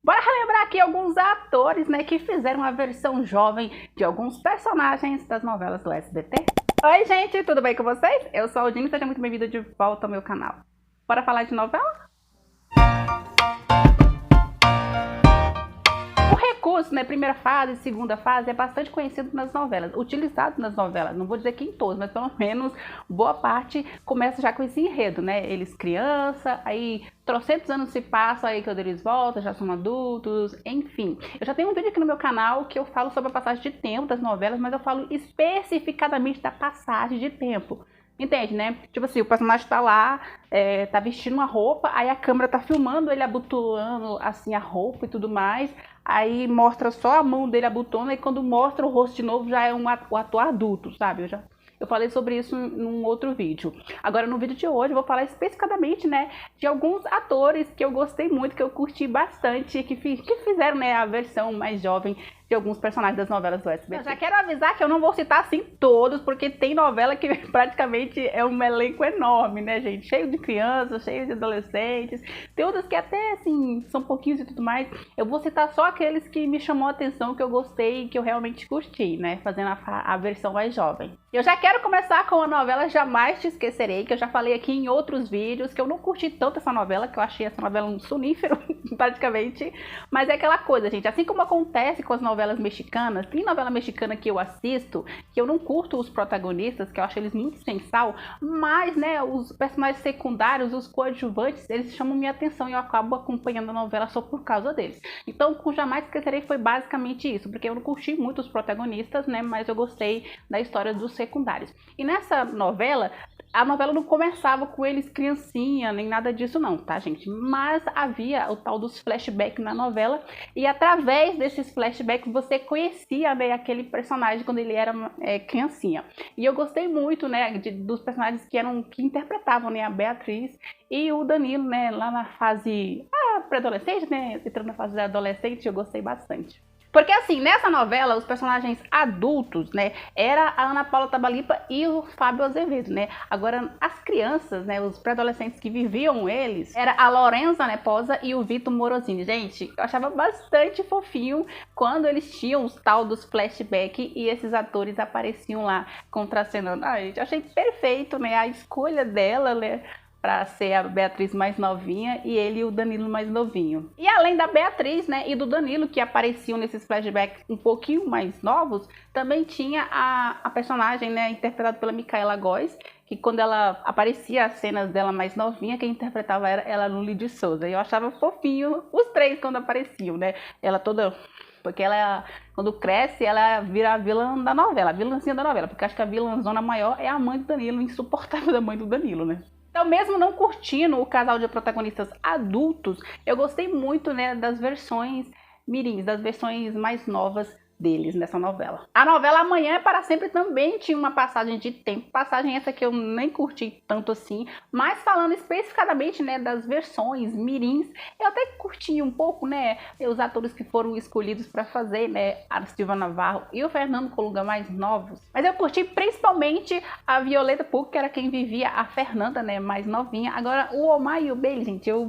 Bora relembrar aqui alguns atores, né, que fizeram a versão jovem de alguns personagens das novelas do SBT. Oi, gente, tudo bem com vocês? Eu sou a Aldine e seja muito bem-vindo de volta ao meu canal. Bora falar de novela? O recurso, né, primeira fase e segunda fase, é bastante conhecido nas novelas, utilizado nas novelas. Não vou dizer que em todos, mas pelo menos boa parte começa já com esse enredo, né? Eles criança, aí trocentos anos se passam, aí quando eles voltam, já são adultos, enfim. Eu já tenho um vídeo aqui no meu canal que eu falo sobre a passagem de tempo das novelas, mas eu falo especificadamente da passagem de tempo. Entende, né? Tipo assim, o personagem tá lá, tá vestindo uma roupa, aí a câmera tá filmando ele abotoando assim a roupa e tudo mais. Aí mostra só a mão dele abotando, e quando mostra o rosto de novo já é o ator adulto, sabe? Eu falei sobre isso num outro vídeo. Agora, no vídeo de hoje, eu vou falar especificadamente, né, de alguns atores que eu gostei muito, que eu curti bastante, que fizeram, né, a versão mais jovem de alguns personagens das novelas do SBT. Eu já quero avisar que eu não vou citar, assim, todos, porque tem novela que praticamente é um elenco enorme, né, gente? Cheio de crianças, cheio de adolescentes. Tem outras que até, assim, são pouquinhos e tudo mais. Eu vou citar só aqueles que me chamou a atenção, que eu gostei e que eu realmente curti, né, fazendo a versão mais jovem. Eu já quero começar com a novela Jamais Te Esquecerei, que eu já falei aqui em outros vídeos, que eu não curti tanto essa novela, que eu achei essa novela um sonífero, praticamente. Mas é aquela coisa, gente, assim como acontece com as novelas mexicanas, tem novela mexicana que eu assisto, que eu não curto os protagonistas, que eu acho eles muito sem sal, mas, né, os personagens secundários, os coadjuvantes, eles chamam minha atenção e eu acabo acompanhando a novela só por causa deles. Então, com Jamais Esquecerei foi basicamente isso, porque eu não curti muito os protagonistas, né, mas eu gostei da história dos secundários. E nessa novela, a novela não começava com eles criancinha, nem nada disso não, tá, gente? Mas havia o tal dos flashbacks na novela, e através desses flashbacks você conhecia, né, aquele personagem quando ele era criancinha. E eu gostei muito, né, dos personagens que interpretavam, né, a Beatriz e o Danilo, né, lá na fase pré-adolescente, né, entrando na fase adolescente, eu gostei bastante. Porque assim, nessa novela, os personagens adultos, né, era a Ana Paula Tabalipa e o Fábio Azevedo, né. Agora, as crianças, né, os pré-adolescentes que viviam eles, era a Lorenza Neposa e o Vitor Morosini. Gente, eu achava bastante fofinho quando eles tinham os tal dos flashbacks e esses atores apareciam lá contracenando. Gente, eu achei perfeito, né, a escolha dela, né, para ser a Beatriz mais novinha e ele o Danilo mais novinho. E além da Beatriz, né, e do Danilo, que apareciam nesses flashbacks um pouquinho mais novos, também tinha a personagem, né, interpretada pela Micaela Góes, que quando ela aparecia as cenas dela mais novinha, quem interpretava era ela, Luli de Souza. E eu achava fofinho os três quando apareciam, né, ela toda... Porque ela, quando cresce, ela vira a vilã da novela, a vilãzinha da novela, porque acho que a vilãzona maior é a mãe do Danilo, insuportável da mãe do Danilo, né. Então, mesmo não curtindo o casal de protagonistas adultos, eu gostei muito, né, das versões mirins, das versões mais novas deles nessa novela. A novela Amanhã é para Sempre também tinha uma passagem de tempo, passagem essa que eu nem curti tanto assim, mas falando especificadamente, né, das versões mirins, eu até curti um pouco, né, os atores que foram escolhidos para fazer, né, a Silva Navarro e o Fernando Colunga mais novos, mas eu curti principalmente a Violeta Pucci, que era quem vivia a Fernanda, né, mais novinha. Agora o Omar e o Bailey, gente, eu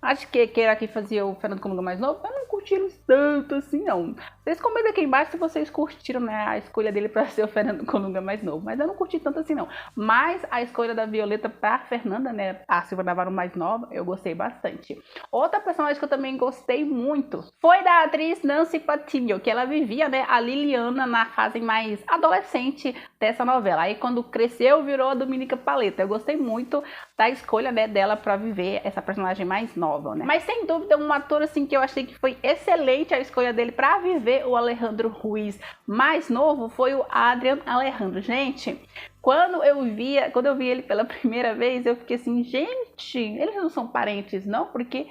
acho que era quem fazia o Fernando Colunga mais novo, eu não curti eles tanto assim, não. Vocês comentem aqui embaixo se vocês curtiram, né, a escolha dele para ser o Fernando Colunga mais novo, mas eu não curti tanto assim, não. Mas a escolha da Violeta para Fernanda, né, a Silva Navarro mais nova, eu gostei bastante. Outra personagem que eu também gostei muito foi da atriz Nancy Patinho, que ela vivia, né, a Liliana na fase mais adolescente dessa novela. Aí quando cresceu, virou a Dominica Paleta. Eu gostei muito da escolha, né, dela para viver essa personagem mais nova, né. Mas sem dúvida, um ator assim que eu achei que foi excelente a escolha dele para viver o Alejandro Ruiz mais novo foi o Adrian Alejandro. Gente, quando eu vi ele pela primeira vez, eu fiquei assim, gente, eles não são parentes não, porque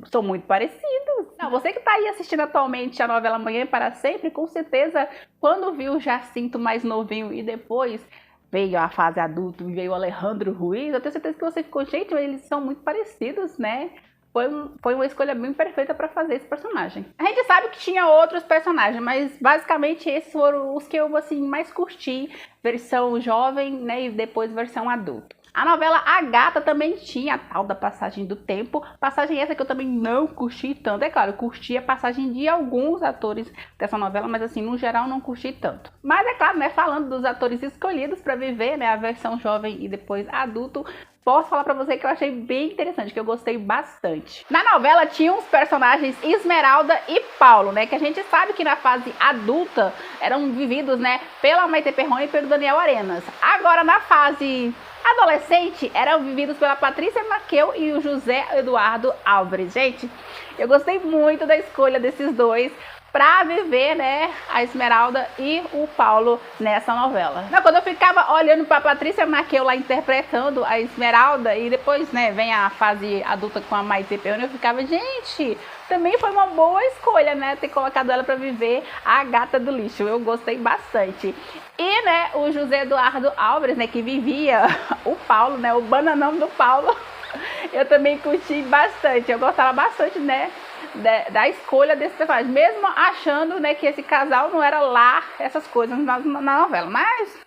são muito parecidos. Não, você que tá aí assistindo atualmente a novela Amanhã para Sempre, com certeza, quando viu o Jacinto mais novinho e depois veio a fase adulta e veio o Alejandro Ruiz, eu tenho certeza que você ficou, gente, eles são muito parecidos, né? Foi uma escolha bem perfeita para fazer esse personagem. A gente sabe que tinha outros personagens, mas basicamente esses foram os que eu assim mais curti, versão jovem, né, e depois versão adulto. A novela A Gata também tinha a tal da Passagem do Tempo, passagem essa que eu também não curti tanto. É claro, eu curti a passagem de alguns atores dessa novela, mas assim, no geral não curti tanto. Mas é claro, né, falando dos atores escolhidos para viver, né, a versão jovem e depois adulto, posso falar pra você que eu achei bem interessante, que eu gostei bastante. Na novela tinha uns personagens Esmeralda e Paulo, né, que a gente sabe que na fase adulta eram vividos, né, pela Maite Perrone e pelo Daniel Arenas. Agora na fase adolescente eram vividos pela Patrícia Marquel e o José Eduardo Álvares. Gente, eu gostei muito da escolha desses dois pra viver, né, a Esmeralda e o Paulo nessa novela. Quando eu ficava olhando pra Patrícia Marquel lá interpretando a Esmeralda e depois, né, vem a fase adulta com a Maite Perrone, eu ficava, gente, também foi uma boa escolha, né, ter colocado ela pra viver a Gata do Lixo. Eu gostei bastante. E, né, o José Eduardo Álvares, né, que vivia o Paulo, né, o bananão do Paulo, eu também curti bastante. Eu gostava bastante, né, da escolha desse personagem, mesmo achando, né, que esse casal não era lá essas coisas na novela. Mas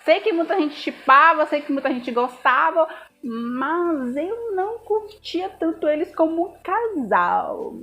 sei que muita gente shippava, sei que muita gente gostava, mas eu não curtia tanto eles como um casal.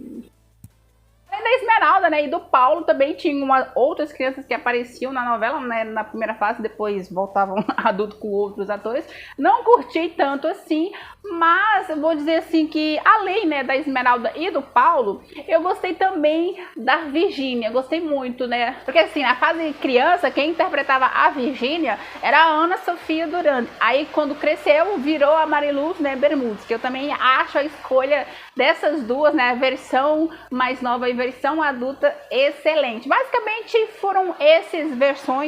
Além da Esmeralda, né, e do Paulo, também tinha outras crianças que apareciam na novela, né, na primeira fase, depois voltavam adulto com outros atores. Não curti tanto assim, mas eu vou dizer assim que, além, né, da Esmeralda e do Paulo, eu gostei também da Virgínia, gostei muito, né, porque assim, na fase criança, quem interpretava a Virgínia era a Ana Sofia Durante. Aí, quando cresceu, virou a Mariluz, né, Bermudes, que eu também acho a escolha dessas duas, né, a versão mais nova e versão adulta excelente. Basicamente foram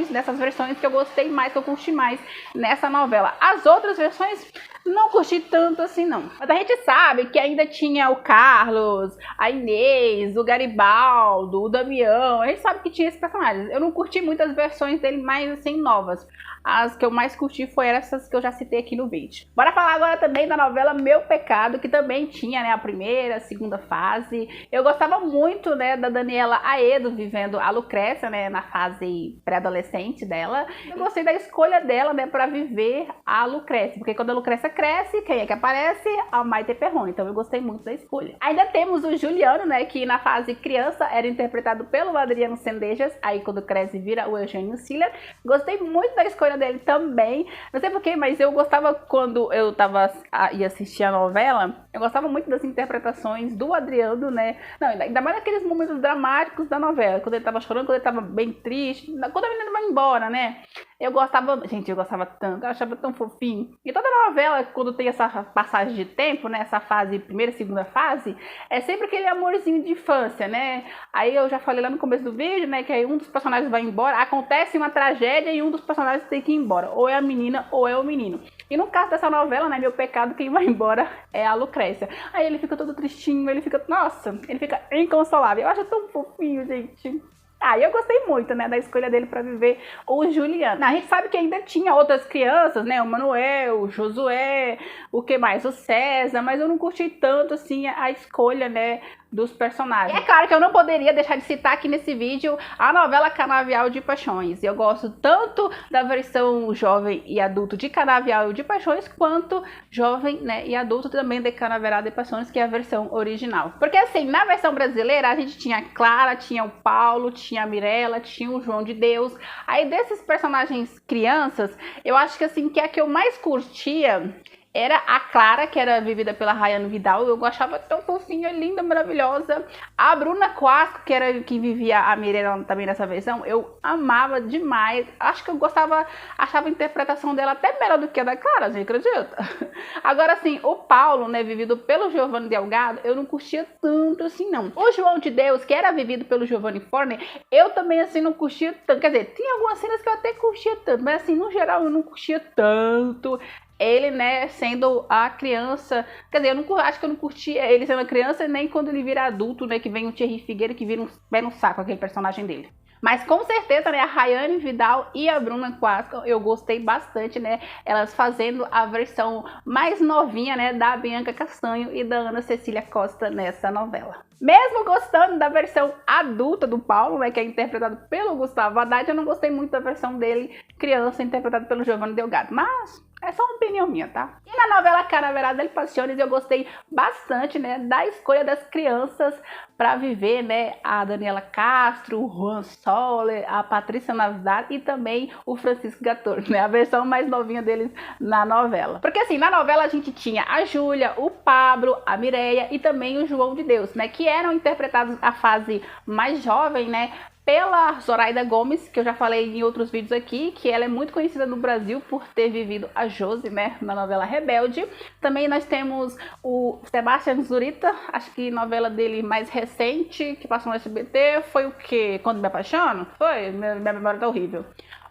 dessas versões que eu gostei mais, que eu curti mais nessa novela. As outras versões não curti tanto assim não. Mas a gente sabe que ainda tinha o Carlos, a Inês, o Garibaldo, o Damião. A gente sabe que tinha esses personagens. Eu não curti muitas versões dele mais assim novas. As que eu mais curti foram essas que eu já citei aqui no vídeo. Bora falar agora também da novela Meu Pecado, que também tinha, né, a primeira, a segunda fase. Eu gostava muito, né, da Daniela Aedo vivendo a Lucrécia, né, na fase pré-adolescente dela. Eu gostei da escolha dela, né, pra viver a Lucrécia, porque quando a Lucrécia cresce, quem é que aparece? A Maite Perrone. Então eu gostei muito da escolha. Ainda temos o Juliano, né, que na fase criança era interpretado pelo Adriano Cendejas, aí quando cresce vira o Eugênio Siller. Gostei muito da escolha dele também. Não sei porquê, mas eu gostava quando eu ia assistir a novela, eu gostava muito das interpretações do Adriano, né? Não, ainda mais naqueles momentos dramáticos da novela, quando ele tava chorando, quando ele tava bem triste, quando a menina vai embora, né? Eu gostava, gente, eu gostava tanto, eu achava tão fofinho. E toda novela, quando tem essa passagem de tempo, né, essa fase, primeira e segunda fase, é sempre aquele amorzinho de infância, né? Aí eu já falei lá no começo do vídeo, né, que aí um dos personagens vai embora, acontece uma tragédia e um dos personagens tem que ir embora. Ou é a menina ou é o menino. E no caso dessa novela, né, Meu Pecado, quem vai embora é a Lucrécia. Aí ele fica todo tristinho, ele fica, nossa, ele fica inconsolável. Eu acho tão fofinho, gente. Ah, eu gostei muito, né, da escolha dele para viver o Juliano. A gente sabe que ainda tinha outras crianças, né, o Manuel, o Josué, o que mais? O César, mas eu não curti tanto, assim, a escolha, né, dos personagens. E é claro que eu não poderia deixar de citar aqui nesse vídeo a novela Canavial de Paixões. Eu gosto tanto da versão jovem e adulto de Canavial de Paixões, quanto jovem, né, e adulto também de Canaveral de Paixões, que é a versão original. Porque assim, na versão brasileira a gente tinha a Clara, tinha o Paulo, tinha a Mirella, tinha o João de Deus. Aí desses personagens crianças, eu acho que assim, que a que eu mais curtia era a Clara, que era vivida pela Rayane Vidal. Eu achava tão fofinha, linda, maravilhosa. A Bruna Quasco, que era quem vivia a Mirella também nessa versão, eu amava demais. Acho que eu achava a interpretação dela até melhor do que a da Clara, gente, acredita? Agora, assim, o Paulo, né, vivido pelo Giovanni Delgado, eu não curtia tanto assim, não. O João de Deus, que era vivido pelo Giovanni Forner, eu também, assim, não curtia tanto. Quer dizer, tinha algumas cenas que eu até curtia tanto, mas, assim, no geral, eu não curtia tanto ele, né, sendo a criança. Quer dizer, acho que eu não curti ele sendo criança, nem quando ele vira adulto, né, que vem o Thierry Figueira, que vira um pé no saco, aquele personagem dele. Mas com certeza, né, a Rayane Vidal e a Bruna Quasco, eu gostei bastante, né, elas fazendo a versão mais novinha, né, da Bianca Castanho e da Ana Cecília Costa nessa novela. Mesmo gostando da versão adulta do Paulo, né, que é interpretado pelo Gustavo Haddad, eu não gostei muito da versão dele, criança, interpretado pelo Giovanni Delgado. Mas É só uma opinião minha, tá? E na novela Caravera del Pasiones eu gostei bastante, né, da escolha das crianças para viver, né, a Daniela Castro, o Juan Soler, a Patrícia Navidad e também o Francisco Gator, né, a versão mais novinha deles na novela. Porque assim, na novela a gente tinha a Júlia, o Pablo, a Mireia e também o João de Deus, né, que eram interpretados a fase mais jovem, né, pela Zoraida Gomes, que eu já falei em outros vídeos aqui, que ela é muito conhecida no Brasil por ter vivido a Josi, né, na novela Rebelde. Também nós temos o Sebastião Zurita, acho que novela dele mais recente, que passou no SBT, foi o quê? Quando Me Apaixono? Foi? Minha memória tá horrível.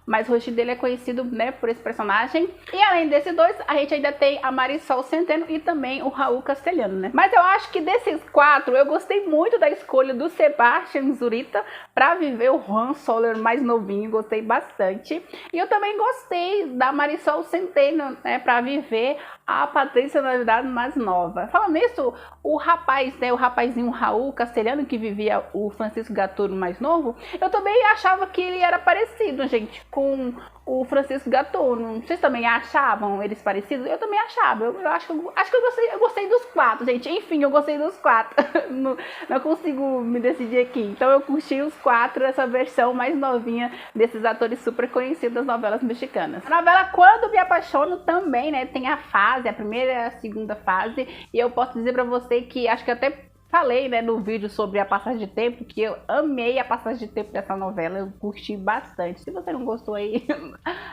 Mas o rosto dele é conhecido, né, por esse personagem. E além desses dois, a gente ainda tem a Marisol Centeno e também o Raul Castelhano, né? Mas eu acho que desses quatro, eu gostei muito da escolha do Sebastião Zurita para viver o Juan Soler mais novinho, gostei bastante. E eu também gostei da Marisol Centeno, né, para viver a Patrícia Navidad mais nova. Falando nisso, o rapaz, né, o rapazinho Raul Castelhano, que vivia o Francisco Gattuso mais novo, eu também achava que ele era parecido, gente, com o Francisco Gattuso. Vocês também achavam eles parecidos? Eu também achava. Eu acho que eu gostei dos quatro, gente. Enfim, eu gostei dos quatro. não consigo me decidir aqui. Então eu curti os quatro, essa versão mais novinha desses atores super conhecidos das novelas mexicanas. A novela Quando Me Apaixono também, né, tem a fase, a primeira e a segunda fase. E eu posso dizer pra você que acho que até falei, né, no vídeo sobre a passagem de tempo, que eu amei a passagem de tempo dessa novela, eu curti bastante. Se você não gostou aí,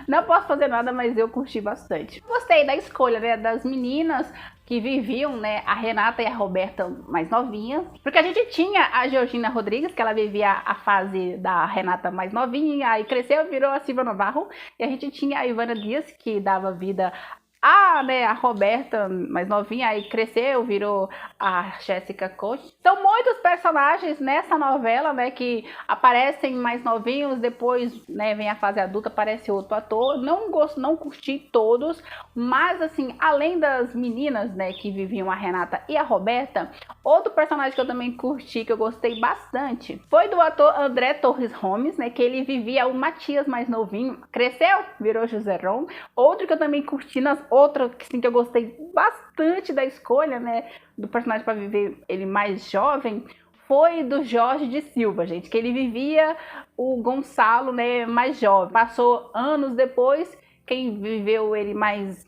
não posso fazer nada, mas eu curti bastante. Gostei da escolha, né, das meninas que viviam, né, a Renata e a Roberta mais novinhas, porque a gente tinha a Georgina Rodrigues, que ela vivia a fase da Renata mais novinha, aí cresceu, virou a Silvia Navarro, e a gente tinha a Ivana Dias, que dava vida né, a Roberta mais novinha, aí cresceu, virou a Jéssica Coach. São muitos personagens nessa novela, né, que aparecem mais novinhos, depois, né, vem a fase adulta, aparece outro ator. Não curti todos, mas assim, além das meninas, né, que viviam a Renata e a Roberta, outro personagem que eu também curti, que eu gostei bastante, foi do ator André Torres Gomes, né, que ele vivia o Matias mais novinho, cresceu, virou José Ron. Outro que eu também curti outra que eu gostei bastante da escolha, né, do personagem para viver ele mais jovem, foi do Jorge de Silva, gente, que ele vivia o Gonçalo, né, mais jovem. Passou anos depois, quem viveu ele mais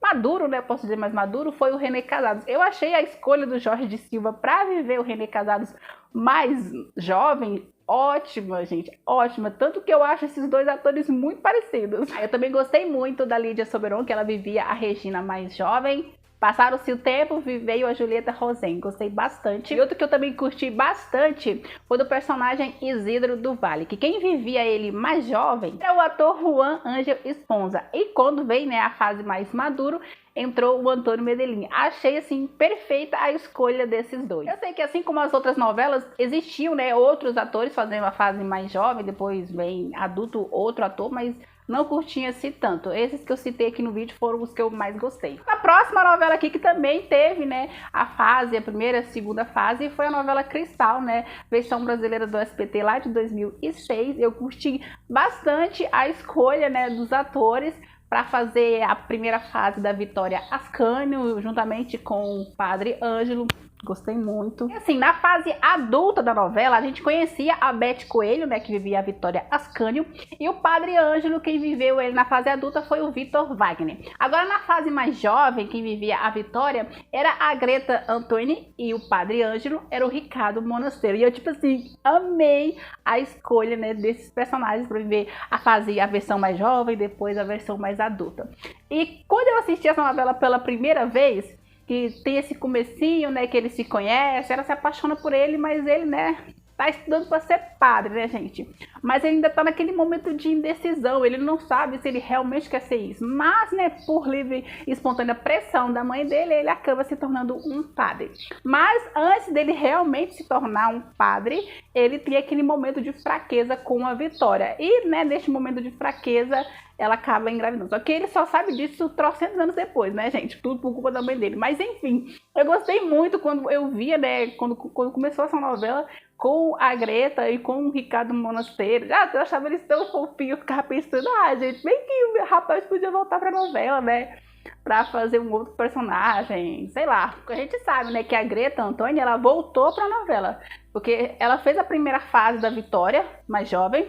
maduro, né, posso dizer mais maduro, foi o René Casados. Eu achei a escolha do Jorge de Silva para viver o René Casados mais jovem ótima, gente, ótima, tanto que eu acho esses dois atores muito parecidos. Eu também gostei muito da Lídia Soberon, que ela vivia a Regina mais jovem. Passaram-se o tempo, veio a Julieta Rosen, gostei bastante. E outro que eu também curti bastante foi do personagem Isidro do Vale, que quem vivia ele mais jovem é o ator Juan Ángel Esponza. E quando veio, né, a fase mais maduro, entrou o Antônio Medellín. Achei, assim, perfeita a escolha desses dois. Eu sei que, assim como as outras novelas, existiam, né, outros atores fazendo a fase mais jovem, depois vem adulto outro ator, mas não curti assim tanto. Esses que eu citei aqui no vídeo foram os que eu mais gostei. A próxima novela aqui que também teve, né, a fase, a primeira e a segunda fase, foi a novela Cristal, né, versão brasileira do SBT lá de 2006. Eu curti bastante a escolha, né, dos atores para fazer a primeira fase da Vitória Ascânio, juntamente com o Padre Ângelo. Gostei muito. E assim, na fase adulta da novela, a gente conhecia a Beth Coelho, né, que vivia a Vitória Ascânio, e o Padre Ângelo, quem viveu ele na fase adulta foi o Vitor Wagner. Agora, na fase mais jovem, quem vivia a Vitória era a Greta Antoni, e o Padre Ângelo era o Ricardo Monasteiro. E eu, tipo assim, amei a escolha, né, desses personagens para viver a versão mais jovem, depois a versão mais adulta. E quando eu assisti essa novela pela primeira vez, que tem esse comecinho, né, que ele se conhece, ela se apaixona por ele, mas ele, né, tá estudando para ser padre, né, gente? Mas ele ainda tá naquele momento de indecisão, ele não sabe se ele realmente quer ser isso. Mas, né, por livre e espontânea pressão da mãe dele, ele acaba se tornando um padre. Mas antes dele realmente se tornar um padre, ele tem aquele momento de fraqueza com a Vitória. E, né, neste momento de fraqueza, ela acaba engravidando. Só que ele só sabe disso trocentos anos depois, né, gente? Tudo por culpa da mãe dele. Mas enfim, eu gostei muito quando eu via, né, quando começou essa novela com a Greta e com o Ricardo Monasteiro. Eu achava eles tão fofinhos, eu ficava pensando, gente, bem que o rapaz podia voltar pra novela, né? Pra fazer um outro personagem, sei lá. A gente sabe, né, que a Greta Antônia, ela voltou pra novela. Porque ela fez a primeira fase da Vitória, mais jovem.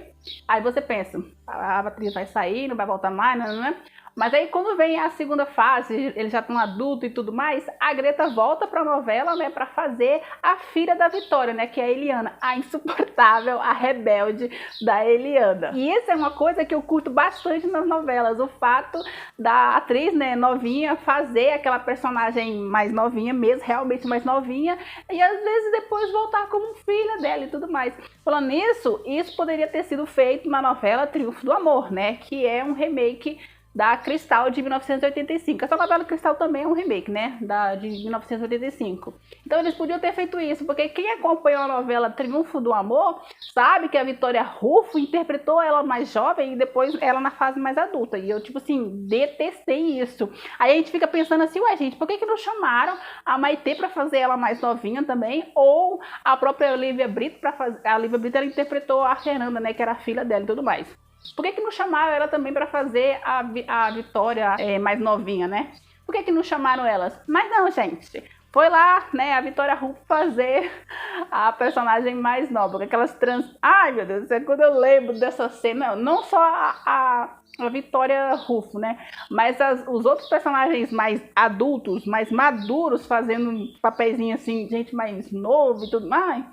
Aí você pensa, a atriz vai sair, não vai voltar mais, não. Mas aí quando vem a segunda fase, eles já estão adultos e tudo mais, a Greta volta pra novela, né, pra fazer a filha da Vitória, né, que é a Eliana, a insuportável, a rebelde da Eliana. E isso é uma coisa que eu curto bastante nas novelas, o fato da atriz, né, novinha, fazer aquela personagem mais novinha mesmo, realmente mais novinha, e às vezes depois voltar como filha dela e tudo mais. Falando nisso, isso poderia ter sido feito na novela Triunfo do Amor, né, que é um remake da Cristal de 1985. Essa novela Cristal também é um remake, né, de 1985. Então eles podiam ter feito isso, porque quem acompanhou a novela Triunfo do Amor sabe que a Vitória Rufo interpretou ela mais jovem e depois ela na fase mais adulta. E eu, tipo assim, detestei isso. Aí a gente fica pensando assim, ué, gente, por que não chamaram a Maitê pra fazer ela mais novinha também? Ou a própria Olivia Brito pra fazer... A Olivia Brito, ela interpretou a Fernanda, né, que era a filha dela e tudo mais. Por que não chamaram ela também para fazer a Vitória mais novinha, né? Por que não chamaram elas? Mas não, gente. Foi lá, né, a Vitória Rufo fazer a personagem mais nova. Porque aquelas Ai, meu Deus, quando eu lembro dessa cena, não só a Vitória Rufo, né? Mas os outros personagens mais adultos, mais maduros, fazendo papeizinho assim, gente mais novo e tudo mais.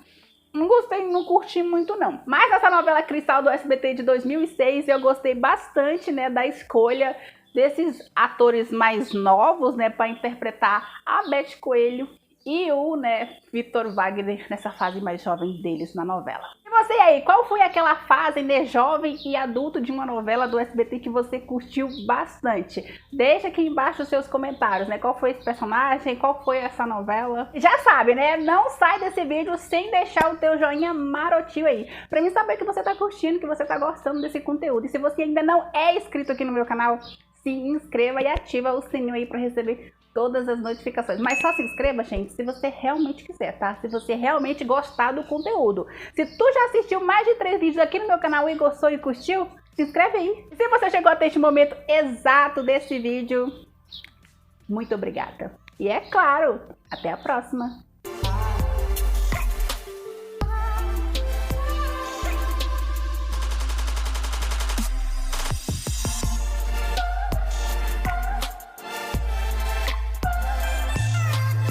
Não gostei, não curti muito não. Mas essa novela Cristal do SBT de 2006, eu gostei bastante, né, da escolha desses atores mais novos, né, para interpretar a Beth Coelho e o, né, Vitor Wagner nessa fase mais jovem deles na novela. E você aí, qual foi aquela fase, né, jovem e adulto de uma novela do SBT que você curtiu bastante? Deixa aqui embaixo os seus comentários, né, qual foi esse personagem, qual foi essa novela. Já sabe, né, não sai desse vídeo sem deixar o teu joinha marotinho aí, pra mim saber que você tá curtindo, que você tá gostando desse conteúdo. E se você ainda não é inscrito aqui no meu canal, se inscreva e ativa o sininho aí pra receber todas as notificações. Mas só se inscreva, gente, se você realmente quiser, tá? Se você realmente gostar do conteúdo. Se tu já assistiu mais de 3 vídeos aqui no meu canal e gostou e curtiu, se inscreve aí. E se você chegou até este momento exato desse vídeo, muito obrigada. E é claro, até a próxima.